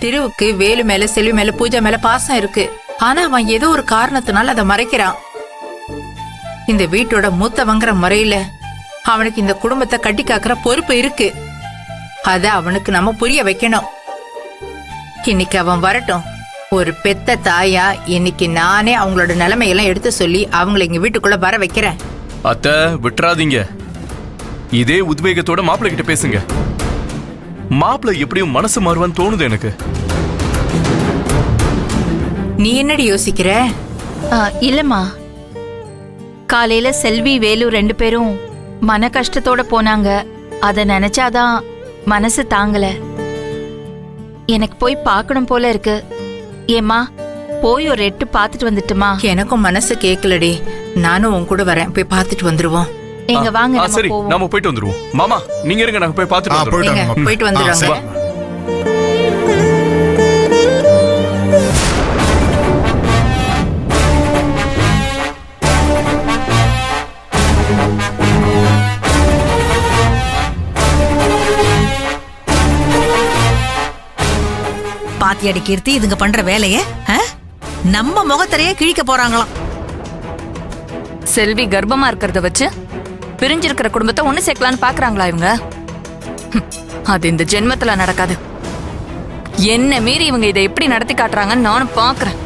திருவுக்கு வேலு மேல செல்வி மேல பூஜா மேல பாசம் இருக்கு. ஆனா அவன் ஏதோ ஒரு காரணத்தினால அதை மறைக்கிறான். இந்த வீட்டோட மூத்தவங்கிற முறையில அவனுக்கு இந்த குடும்பத்தை கட்டி காக்குற பொறுப்பு இருக்கு. அத அவனுக்கு நம்ம புரிய வைக்கணும். இன்னைக்கு அவன் வரட்டும். ஒரு பெத்த தாயா இன்னைக்கு நானே அவங்களோட நிலைமையெல்லாம் எடுத்து சொல்லி அவங்களை இங்க வீட்டுக்குள்ள வர வைக்கிறேன். அத்தை விட்டுறாதீங்க. இதே உத்வேகத்தோட மாப்பிள்ளை கிட்ட பேசுங்க. மாப்பிள்ளை எப்படியும் மனசு மாறுவான்னு தோணுது எனக்கு. நீ என்னடி யோசிக்கிற? இல்லம்மா, காலையில செல்வி வேலு 2 பேரும் மன கஷ்டத்தோட போனாங்க. அத நினைச்சாதான் மனசு தாங்கல. எனக்கு போய் பார்க்கணும் போல இருக்கு. ஏம்மா, போய் ஒரு எட்டு பார்த்துட்டு வந்துட்டுமா? எனக்கும் மனசு கேட்கலடி. நானும் உன் கூட வரேன். போய் பார்த்துட்டு வந்துருவோம். எங்க வாங்க, சரி நாம போயிட்டு வந்துருவோம். மாமா நீங்க இருங்க, நாங்க போய் பார்த்துட்டு வந்துருவோம். போயிட்டு வந்துடுவாங்க. பாத்தியாடி கீர்த்தி இதுங்க பண்ற வேலைய? நம்ம முகத்தரையே கிழிக்க போறாங்களாம். செல்வி கர்ப்பமா இருக்கிறத வச்சு பிரிஞ்சிருக்கிற குடும்பத்தை ஒண்ணு சேர்க்கலான்னு பாக்குறாங்களா இவங்க? அது இந்த ஜென்மத்துல நடக்காது. என்ன மீறி இவங்க இதை எப்படி நடத்தி காட்டுறாங்கன்னு நானும் பாக்குறேன்.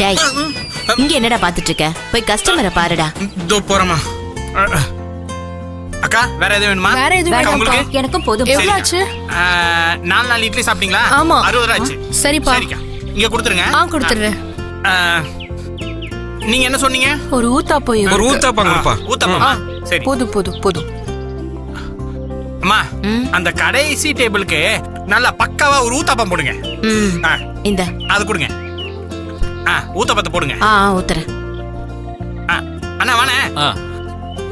டேய், இங்க என்னடா பாத்துட்டு இருக்க? போய் கஸ்டமரை பாருடா. இதோ போறமா. அக்கா வேற எதுவும் வேணுமா? வேற எதுவும் அக்கா, உங்களுக்கு? எனக்கும் போதும். எவ்வளவு ஆச்சு? 4 இட்லி சாப்பிட்டீங்களா? ஆமா. 60 ரூபாய் ஆச்சு. சரிப்பா. சரிக்கா, இங்க கொடுத்துருங்க. கொடுத்துறேன். நீங்க என்ன சொன்னீங்க? ஒரு ஊத்தாப்பம். ஒரு ஊத்தாப்பம் கொடுப்பா. ஊத்தாப்பமா? சரி. போதும். அம்மா, அந்த கடைசி டேபிளுக்கு நல்லா பக்காவா ஒரு ஊத்தாப்பம் போடுங்க. இந்த அது கொடுங்க. ஊத்தாப்பத்தை போடுங்க. ஊத்துறேன். அண்ணா வாணே.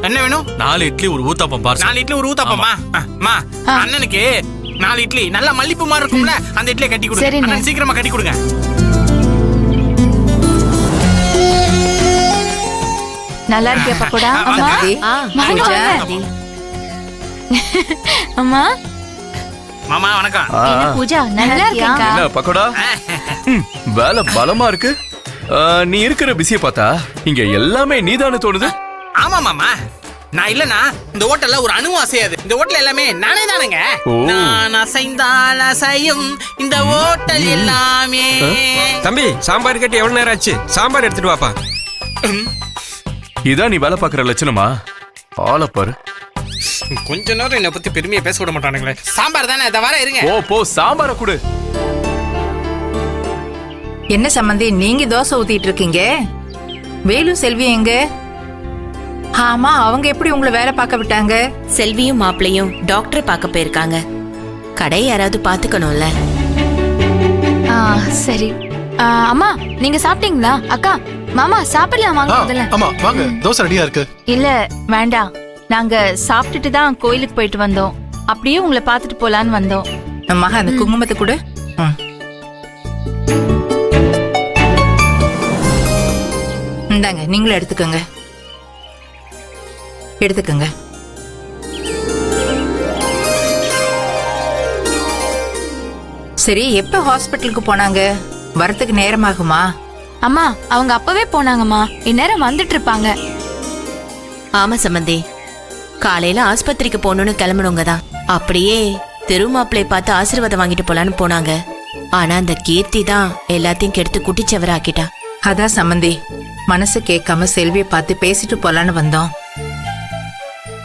என்ன வேணும்? 4 இட்லி ஒரு ஊத்தாப்பம் பார்சல். 4 இட்லி ஒரு ஊத்தாப்பமா? அம்மா, அண்ணனுக்கு 4 இட்லி நல்ல மல்லிப்பூ மாதிரி இருக்கும்ல, அந்த இட்லியை கட்டி கொடுங்க. அண்ணன் சீக்கிரமா கட்டி கொடுங்க. நல்லா இருக்கியா பக்கோடா? அம்மா, மாமா வணக்கம். பூஜா நல்லா இருக்கியா? என்ன பக்கோடா? வேலை பலமா இருக்கு. நீ இருக்கிற பிஸிய பார்த்தா இங்க எல்லாமே நீதானே தோணுது. ஆமா மாமா, நான் இல்லனா இந்த ஹோட்டல்ல ஒரு அணுவும் அசையாது. இந்த ஹோட்டல் எல்லாமே நானே தானேங்க. நான் அசைந்தால் அசையும் இந்த ஹோட்டல் எல்லாமே. தம்பி, சாம்பார் கட்டி எவ்வளவு நேரம் ஆச்சு? சாம்பார் எடுத்துட்டு வாப்பா. இதான் நீ வேலை பாக்குற லட்சணமா? ஆளை பாரு. கொஞ்ச நேரம் என்ன பத்தி பெருமையா பேச விட மாட்டானுங்களே. சாம்பார் தானே, இத வர இருங்க. போ சாம்பார குடு. என்ன சம்பந்தி, நீங்க தோசை ஊத்திட்டு இருக்கீங்க? வேலு செல்வி எங்க? ஆமா, அவங்க எப்படி உங்களை வேலை பார்க்க விட்டாங்க? செல்வியும் மாப்பிளையும் டாக்டரை பார்க்க போயிருக்காங்க. கடை யாராவது பாத்துக்கணும்ல. சரி. அம்மா, நீங்க சாப்பிட்டீங்களா? அக்கா, மாமா சாப்பிடலாம் வாங்க. முதல்ல ஆமா வாங்க, தோசை ரெடியா இருக்கு. இல்ல வேண்டாம், நாங்க சாப்பிட்டுட்டு தான் கோயிலுக்கு போயிட்டு வந்தோம். அப்படியே உங்களை பார்த்துட்டு போலான்னு வந்தோம். மகா, அந்த குங்குமத்தை கூட. இந்தாங்க, நீங்களும் எடுத்துக்கோங்க. சரி, எப்ப ஹாஸ்பிட்டலுக்கு போனாங்க? வரத்துக்கு நேரமாகுமா? அம்மா, அவங்க அப்பவே போனாங்கம்மா. இந்நேரம் வந்துட்டு இருப்பாங்க. ஆமா சம்பந்தி, காலையில ஆஸ்பத்திரிக்கு போகணும்னு கிளம்பணுங்க தான். அப்படியே திருமாப்பிளை பார்த்து ஆசீர்வாதம் வாங்கிட்டு போலான்னு போனாங்க. ஆனா அந்த கீர்த்தி தான் எல்லாத்தையும் கெடுத்து குட்டிச்சவர ஆக்கிட்டா. அதான் சம்பந்தி, மனசு கேட்காம செல்வியை பார்த்து பேசிட்டு போலான்னு வந்தோம்.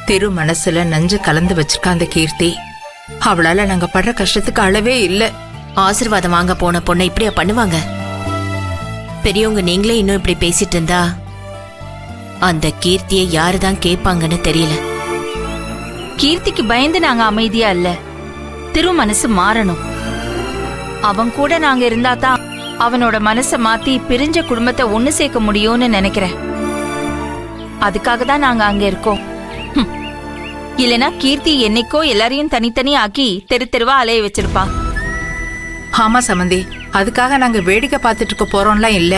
திரு மனசுல நஞ்சு கலந்து வச்சிருக்க அந்த கீர்த்தி. அவளால நாங்க படுற கஷ்டத்துக்கு அளவே இல்ல. ஆசீர்வாதம் வாங்க போன பொண்ணை இப்படியா பண்ணுவாங்க? பெரியவங்க நீங்களே இன்னும் இப்படி பேசிட்டு இருந்தா அந்த கீர்த்தியை யாருதான் கேட்பாங்கன்னு தெரியல. கீர்த்திக்கு பயந்து நாங்க அமைதியா இல்ல. திரு மனசு மாறணும். அவன் கூட நாங்க இருந்தா தான் அவனோட மனசை மாத்தி பிரிஞ்ச குடும்பத்தை ஒண்ணு சேர்க்க முடியும்னு நினைக்கிறேன். அதுக்காக தான் நாங்க அங்க இருக்கோம். இல்லனா கீர்த்தி என்னைக்கோ எல்லாரையும் தனித்தனி ஆக்கி தெரு தெருவா அலைய வச்சிருப்பா. ஆமா சம்பந்தி, அதுக்காக நாங்க வேடிக்கை பார்த்துட்டு இருக்க போறோம்லாம் இல்ல.